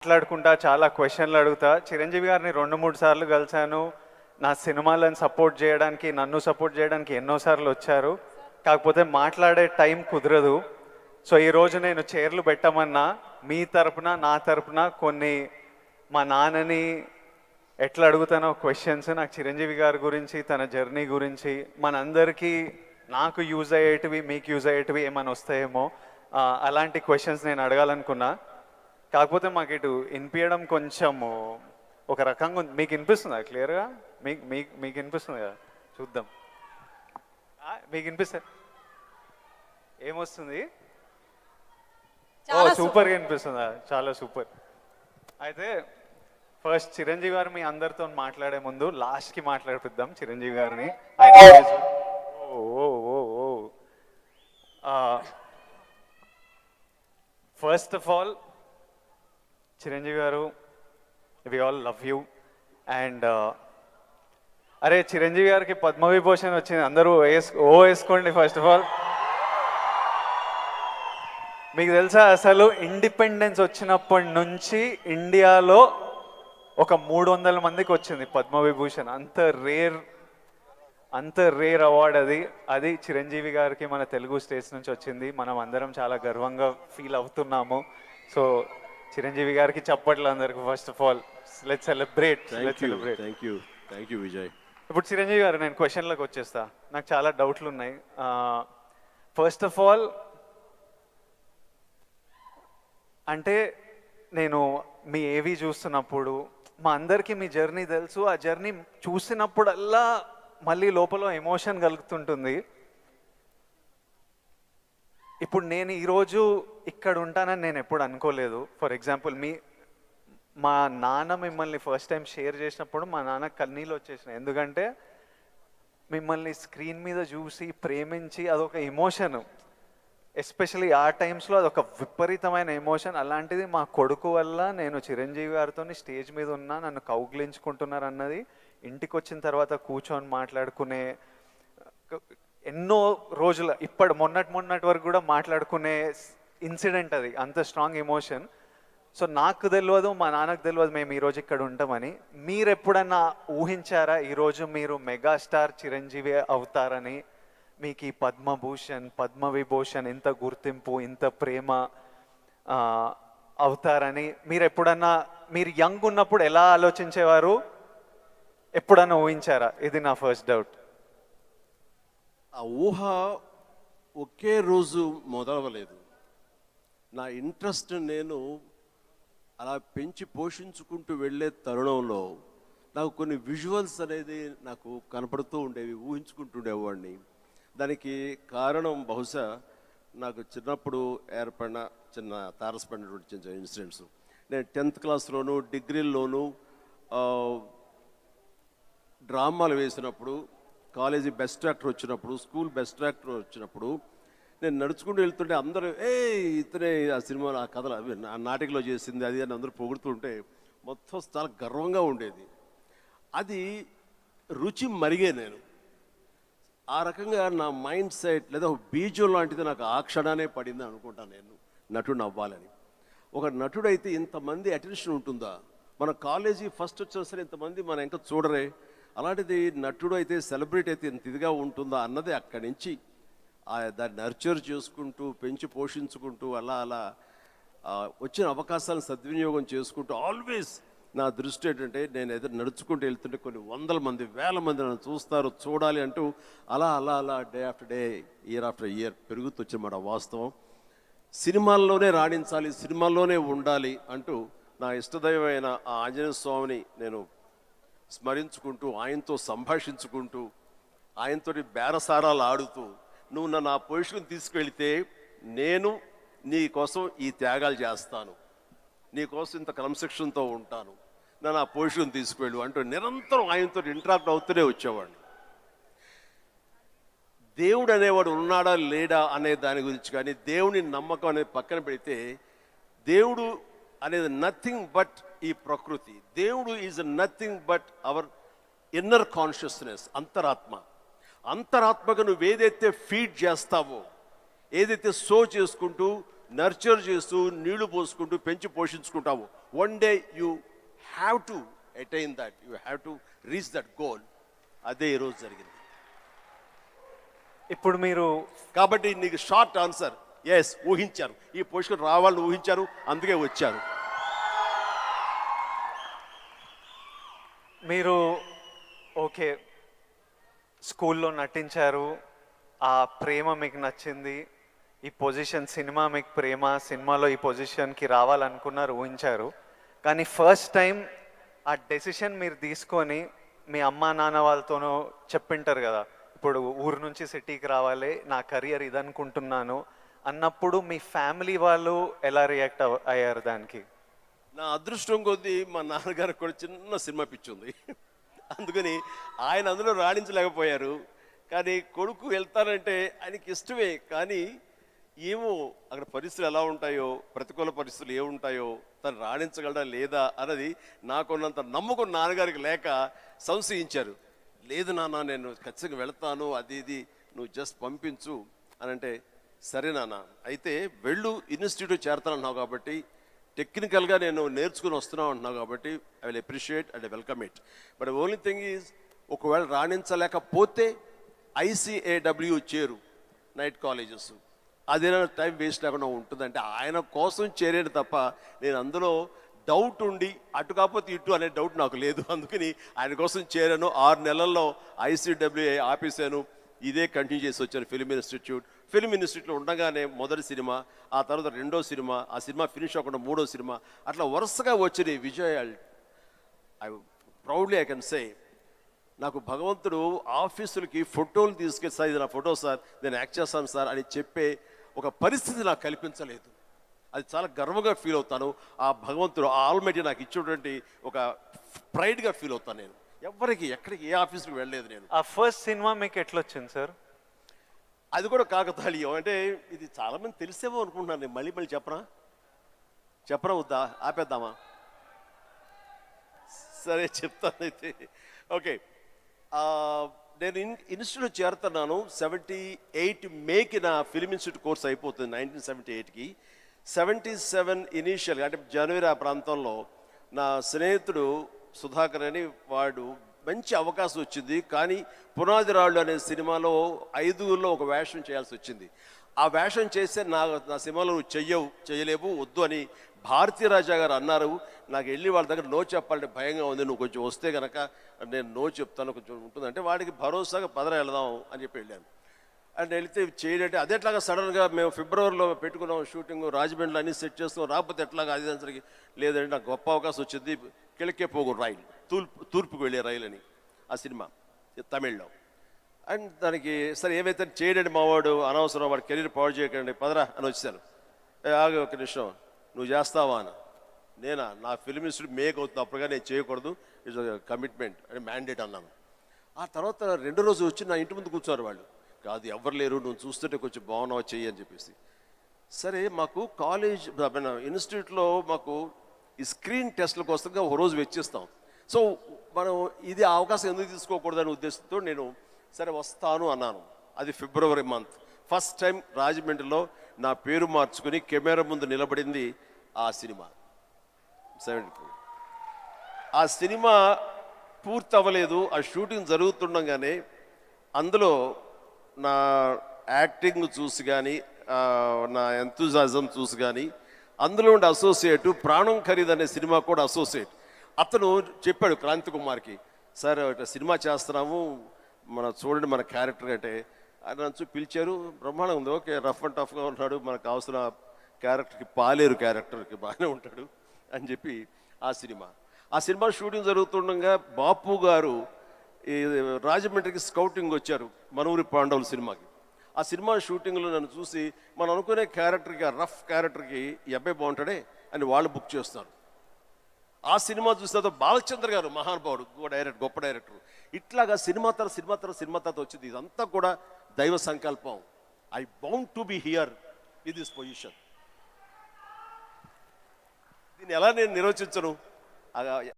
మాట్లాడుకుంటా చాలా క్వశ్చన్లు అడుగుతా. చిరంజీవి గారిని 2-3 సార్లు కలిశాను. నా సినిమాలను సపోర్ట్ చేయడానికి, నన్ను సపోర్ట్ చేయడానికి ఎన్నోసార్లు వచ్చారు. కాకపోతే మాట్లాడే టైం కుదరదు. సో ఈరోజు నేను చైర్లు పెట్టమన్నా మీ తరపున, నా తరపున కొన్ని మా నాన్నని ఎట్లా అడుగుతానో క్వశ్చన్స్, నాకు చిరంజీవి గారి గురించి, తన జర్నీ గురించి, మనందరికీ నాకు యూజ్ అయ్యేటివి, మీకు యూజ్ అయ్యేటివి ఏమైనా వస్తాయేమో అలాంటి క్వశ్చన్స్ నేను అడగాలనుకున్నా. కాకపోతే మాకు ఇటు వినిపించడం కొంచెం ఒక రకంగా ఉంది. మీకు వినిపిస్తుందా క్లియర్గా? మీకు వినిపిస్తుంది కదా? చూద్దాం. మీకు వినిపిస్తా ఏమొస్తుంది? ఓ సూపర్గా వినిపిస్తుందా? చాలా సూపర్. అయితే ఫస్ట్ చిరంజీవి గారు మీ అందరితో మాట్లాడే ముందు లాస్ట్కి మాట్లాడిపిద్దాం చిరంజీవి గారిని. First of all Chiranjeevi garu, we all love you. And అరే చిరంజీవి గారికి పద్మవిభూషణ్ వచ్చింది, అందరూ వేసుకోండి. ఫస్ట్ ఆఫ్ ఆల్ మీకు తెలుసా అసలు ఇండిపెండెన్స్ వచ్చినప్పటి నుంచి ఇండియాలో ఒక 300 మందికి వచ్చింది పద్మవిభూషణ్. అంత రేర్ అవార్డ్ అది చిరంజీవి గారికి మన తెలుగు స్టేట్స్ నుంచి వచ్చింది. మనం అందరం చాలా గర్వంగా ఫీల్ అవుతున్నాము. సో చిరంజీవి గారికి చప్పట్లు అందరికి. First of all let's celebrate. Thank you Vijay. ఇప్పుడు చిరంజీవి గారు, నేను క్వశ్చన్లకు వచ్చేస్తా. నాకు చాలా డౌట్లు ఉన్నాయి. ఫస్ట్ ఆఫ్ ఆల్ అంటే నేను మీ ఏవి చూస్తున్నప్పుడు మా అందరికీ మీ జర్నీ తెలుసు. ఆ జర్నీ చూసినప్పుడల్లా మళ్ళీ లోపల ఎమోషన్ కలుగుతుంటుంది. ఇప్పుడు నేను ఈరోజు ఇక్కడ ఉంటానని నేను ఎప్పుడు అనుకోలేదు. ఫర్ ఎగ్జాంపుల్ మా నాన్న మిమ్మల్ని ఫస్ట్ టైం షేర్ చేసినప్పుడు మా నాన్న కన్నీళ్ళు వచ్చేసినాయి. ఎందుకంటే మిమ్మల్ని స్క్రీన్ మీద చూసి ప్రేమించి అదొక ఎమోషన్, ఎస్పెషలీ ఆ టైమ్స్లో అదొక విపరీతమైన ఎమోషన్. అలాంటిది మా కొడుకు వల్ల నేను చిరంజీవి గారితో స్టేజ్ మీద ఉన్నా, నన్ను కౌగిలించుకుంటున్నారు అన్నది ఇంటికి వచ్చిన తర్వాత కూర్చొని మాట్లాడుకునే ఎన్నో రోజుల మొన్నటి వరకు కూడా మాట్లాడుకునే ఇన్సిడెంట్. అది అంత స్ట్రాంగ్ ఎమోషన్. సో నాకు తెలియదు, మా నాన్నకు తెలియదు మేము ఈరోజు ఇక్కడ ఉంటామని. మీరు ఎప్పుడన్నా ఊహించారా ఈరోజు మీరు మెగాస్టార్ చిరంజీవి అవుతారని? మీకు ఈ పద్మభూషణ్, పద్మవిభూషణ్, ఇంత గుర్తింపు, ఇంత ప్రేమ అవుతారని మీరు ఎప్పుడన్నా, మీరు యంగ్ ఉన్నప్పుడు ఎలా ఆలోచించేవారు? ఎప్పుడన్నా ఊహించారా? ఇది నా ఫస్ట్ డౌట్. ఆ ఊహ ఒకే రోజు మొదలవలేదు. నా ఇంట్రెస్ట్ నేను అలా పెంచి పోషించుకుంటూ వెళ్ళే తరుణంలో నాకు కొన్ని విజువల్స్ అనేది నాకు కనపడుతూ ఉండేవి, ఊహించుకుంటుండేవాడిని. దానికి కారణం బహుశా నాకు చిన్నప్పుడు ఏర్పడిన చిన్న తారసపడినటువంటి చిన్న ఇన్సిడెంట్స్. నేను 10th క్లాస్లోను డిగ్రీల్లోనూ డ్రామాలు వేసినప్పుడు, కాలేజీ బెస్ట్ యాక్టర్ వచ్చినప్పుడు, స్కూల్ బెస్ట్ యాక్టర్ వచ్చినప్పుడు నేను నడుచుకుంటూ వెళ్తుంటే అందరూ ఇతనే ఆ సినిమా, ఆ కథలు అవి ఆ నాటికలో చేసింది అది అని అందరూ పొగుడుతుంటే మొత్తం చాలా గర్వంగా ఉండేది. అది రుచి మరిగే నేను ఆ రకంగా నా మైండ్ సెట్ లేదా ఒక బీజం లాంటిది నాకు ఆ క్షణానే పడింది అనుకుంటాను నేను నటుడు అవ్వాలని. ఒక నటుడైతే ఇంతమంది అటెన్షన్ ఉంటుందా? మన కాలేజీ ఫస్ట్ వచ్చినా సరే ఇంతమంది మన ఇంకా చూడరే, అలాంటిది నటుడు అయితే, సెలబ్రిటీ అయితే ఇంత ఇదిగా ఉంటుందా అన్నది అక్కడి నుంచి దాన్ని నర్చర్ చేసుకుంటూ పెంచి పోషించుకుంటూ అలా వచ్చిన అవకాశాలను సద్వినియోగం చేసుకుంటూ ఆల్వేస్ నా దృష్టి ఏంటంటే నేను ఏదో నడుచుకుంటూ వెళ్తుంటే కొన్ని 100 మంది 1000 మంది నన్ను చూస్తారు, చూడాలి అంటూ అలా day after day, year after year పెరుగుతూ వచ్చినమాట వాస్తవం. సినిమాల్లోనే రాణించాలి, సినిమాల్లోనే ఉండాలి అంటూ నా ఇష్టదైవమైన ఆ ఆంజనేయ స్వామిని నేను స్మరించుకుంటూ, ఆయనతో సంభాషించుకుంటూ, ఆయనతోటి బేరసారాలు ఆడుతూ, నువ్వు నన్ను ఆ పొజిషన్ తీసుకెళ్తే నేను నీ కోసం ఈ త్యాగాలు చేస్తాను, నీ కోసం ఇంత క్రమశిక్షణతో ఉంటాను, నన్ను ఆ పొజిషన్ తీసుకువెళ్ళు అంటూ నిరంతరం ఆయనతో ఇంటరాక్ట్ అవుతూనే వచ్చేవాడిని. దేవుడు అనేవాడు ఉన్నాడా లేడా అనే దాని గురించి కానీ, దేవుని నమ్మకం అనేది పక్కన పెడితే, దేవుడు అనేది నథింగ్ బట్ ఈ ప్రకృతి. దేవుడు is nothing but our inner consciousness, అంతరాత్మగా నువ్వు ఏదైతే ఫీడ్ చేస్తావో, ఏదైతే సో చేసుకుంటూ నర్చర్ చేస్తూ నీళ్లు పోసుకుంటూ పెంచి పోషించుకుంటావు. One day you have to attain that, you have to reach that goal. అదే ఈరోజు జరిగింది. ఇప్పుడు మీరు కాబట్టి నీకు షార్ట్ ఆన్సర్ ఎస్, ఊహించారు, ఈ పొజిషన్ రావాలని ఊహించారు, అందుకే వచ్చారు. మీరు ఓకే స్కూల్లో నటించారు, ఆ ప్రేమ మీకు నచ్చింది, ఈ పొజిషన్ సినిమా మీకు ప్రేమ, సినిమాలో ఈ పొజిషన్కి రావాలనుకున్నారు, ఊహించారు. కానీ ఫస్ట్ టైం ఆ డెసిషన్ మీరు తీసుకొని మీ అమ్మా నాన్న వాళ్ళతోనూ చెప్పింటారు కదా, ఇప్పుడు ఊరు నుంచి సిటీకి రావాలి, నా కెరియర్ ఇదనుకుంటున్నాను అన్నప్పుడు మీ ఫ్యామిలీ వాళ్ళు ఎలా రియాక్ట్ అయ్యారు దానికి? నా అదృష్టం కొద్దీ మా నాన్నగారికి కూడా చిన్న సినిమా పిచ్చి ఉంది. అందుకని ఆయన అందులో రాణించలేకపోయారు. కానీ కొడుకు వెళ్తానంటే ఆయనకి ఇష్టమే, కానీ ఏమో అక్కడ పరిస్థితులు ఎలా ఉంటాయో, ప్రతికూల పరిస్థితులు ఏముంటాయో, తను రాణించగలడా లేదా అన్నది నాకున్నంత నమ్మకం నాన్నగారికి లేక సంశయించారు. లేదు నాన్న, నేను ఖచ్చితంగా వెళ్తాను, అది ఇది నువ్వు జస్ట్ పంపించు అని అంటే, సరే నాన్న అయితే వెళ్ళు, ఇన్స్టిట్యూట్ చేరతానన్నావు కాబట్టి, టెక్నికల్గా నేను నేర్చుకుని వస్తున్నావు అంటున్నావు కాబట్టి I will appreciate and welcome it. But only thing is, ఒకవేళ రాణించలేకపోతే ICAW చేరు, నైట్ కాలేజెస్, అదేనా టైం వేస్ట్ లేకుండా ఉంటుందంటే ఆయన కోసం చేరేది తప్ప నేను అందులో డౌట్ ఉండి అటు కాకపోతే ఇటు అనే డౌట్ నాకు లేదు. అందుకని ఆయన కోసం చేరాను. 6 నెలల్లో ICWA ఆపేశాను, ఇదే కంటిన్యూ చేసి వచ్చాను. ఫిల్మ్ ఇన్స్టిట్యూట్లో ఉండగానే మొదటి సినిమా, ఆ తర్వాత రెండో సినిమా, ఆ సినిమా ఫినిష్ అవ్వకుండా మూడో సినిమా, అట్లా వరుసగా వచ్చిన విజయాలు. ఐ కెన్ సే, నాకు భగవంతుడు ఆఫీసులకి ఫోటోలు తీసుకెళ్ళి, సార్ ఇది నా ఫోటో సార్, నేను యాక్ట్ చేస్తాను సార్ అని చెప్పే ఒక పరిస్థితి నాకు కల్పించలేదు. అది చాలా గర్వంగా ఫీల్ అవుతాను. ఆ భగవంతుడు, ఆ ఆల్మైటీ నాకు ఇచ్చేటువంటి ఒక ప్రైడ్గా ఫీల్ అవుతాను. నేను ఎవరికి ఎక్కడికి ఏ ఆఫీస్కి వెళ్ళలేదు. నేను ఆ ఫస్ట్ సినిమా మీకు ఎట్లా వచ్చింది సార్? అది కూడా కాకతాళీయం. అంటే ఇది చాలామంది తెలిసేమో అనుకుంటున్నాను. నేను మళ్ళీ చెప్పనా వద్దా, ఆపేద్దామా? సరే చెప్తాను అయితే. ఓకే, నేను ఇన్స్టిట్యూట్ చేరుతున్నాను 78 మేకి నా ఫిల్మ్ ఇన్స్టిట్యూట్ కోర్స్ అయిపోతుంది. 1978కి 77 ఇనీషియల్గా, అంటే జనవరి ఆ ప్రాంతంలో నా స్నేహితుడు సుధాకర్ అని వాడు మంచి అవకాశం వచ్చింది. కానీ పునాది రాళ్ళు అనే సినిమాలో 5గురిలో ఒక వేషం చేయాల్సి వచ్చింది. ఆ వేషం చేస్తే నా సినిమాలో నువ్వు చేయలేవు, వద్దు అని భారతీ రాజా గారు అన్నారు. నాకు వెళ్ళి వాళ్ళ దగ్గర నో చెప్పాలంటే భయంగా ఉంది, నువ్వు కొంచెం వస్తే కనుక నేను నో చెప్తాను, కొంచెం ఉంటుందంటే వాడికి భరోసాగా పదరా వెళదాం అని చెప్పి వెళ్ళాను. అండ్ వెళితే చేయంటే అదెట్లాగా సడన్గా మేము ఫిబ్రవరిలో పెట్టుకున్నాం షూటింగ్, రాజమండ్రిలో అన్ని సెట్ చేస్తాం, రాకపోతే ఎట్లాగా అది దానికి లేదంటే నాకు గొప్ప అవకాశం వచ్చింది. కిళకే పోగు రైలు, తూర్పుకు వెళ్ళే రైలు అని ఆ సినిమా తమిళ్లో. అండ్ దానికి సరే ఏమైతే చేయడండి, మావాడు అనవసరం, వాడు కెరీర్ పాడు చేయకండి, పదరా అని వచ్చాను. ఆగి ఒక నిమిషం, నువ్వు చేస్తావా అని. నేనా, నా ఫిల్మ్ ఇన్స్టిట్యూట్ మేక్ అవుతుంది, అప్పుడుగా నేను చేయకూడదు, ఇట్స్ కమిట్మెంట్ అని మ్యాండేట్ అన్నాను. ఆ తర్వాత 2 రోజులు వచ్చి నా ఇంటి ముందు కూర్చోరు వాళ్ళు. కాదు ఎవరు లేరు, నువ్వు చూస్తుంటే కొంచెం బాగున్నావు చెయ్యి అని చెప్పేసి. సరే మాకు కాలేజ్ ఇన్స్టిట్యూట్లో మాకు ఈ స్క్రీన్ టెస్ట్ల కోసంగా ఒక రోజు వెచ్చిస్తాం. సో మనం ఇది అవకాశం ఎందుకు తీసుకోకూడదనే ఉద్దేశంతో నేను సరే వస్తాను అన్నాను. అది ఫిబ్రవరి మంత్. ఫస్ట్ టైం రాజమండ్రిలో నా పేరు మార్చుకుని కెమెరా ముందు నిలబడింది ఆ సినిమా 74. ఆ సినిమా పూర్తి అవ్వలేదు, ఆ షూటింగ్ జరుగుతుండగానే అందులో నా యాక్టింగ్ చూసి కానీ, నా ఎంతూజాజం చూసి కానీ, అందులో ఉండే అసోసియేట్ ప్రాణం ఖరీదు అనే సినిమా కూడా అసోసియేట్ అతను చెప్పాడు క్రాంతి కుమార్కి, సార్ సినిమా చేస్తున్నాము, చూడండి మన క్యారెక్టర్ అంటే. ఆయన పిలిచారు, బ్రహ్మాండం ఉంది, ఓకే రఫ్ అండ్ టఫ్గా ఉన్నాడు, మనకు కావాల్సిన క్యారెక్టర్కి పాలేరు క్యారెక్టర్కి బాగానే ఉంటాడు అని చెప్పి ఆ సినిమా షూటింగ్ జరుగుతుండగా బాపు గారు ఈ రాజమండ్రికి స్కౌటింగ్ వచ్చారు మనూరి పాండవుల సినిమాకి. ఆ సినిమా షూటింగ్లో నన్ను చూసి మనం అనుకునే క్యారెక్టర్కి, ఆ రఫ్ క్యారెక్టర్కి ఈ అబ్బాయి బాగుంటాడే అని వాళ్ళు బుక్ చేస్తారు. ఆ సినిమా చూస్తే బాలచంద్ర గారు మహానుభావుడు, గొప్ప డైరెక్టర్. ఇట్లాగా సినిమా తర్వాత వచ్చింది. ఇదంతా కూడా దైవ సంకల్పం. I bound to be here with this position. దీన్ని ఎలా నేను నిర్వచించను?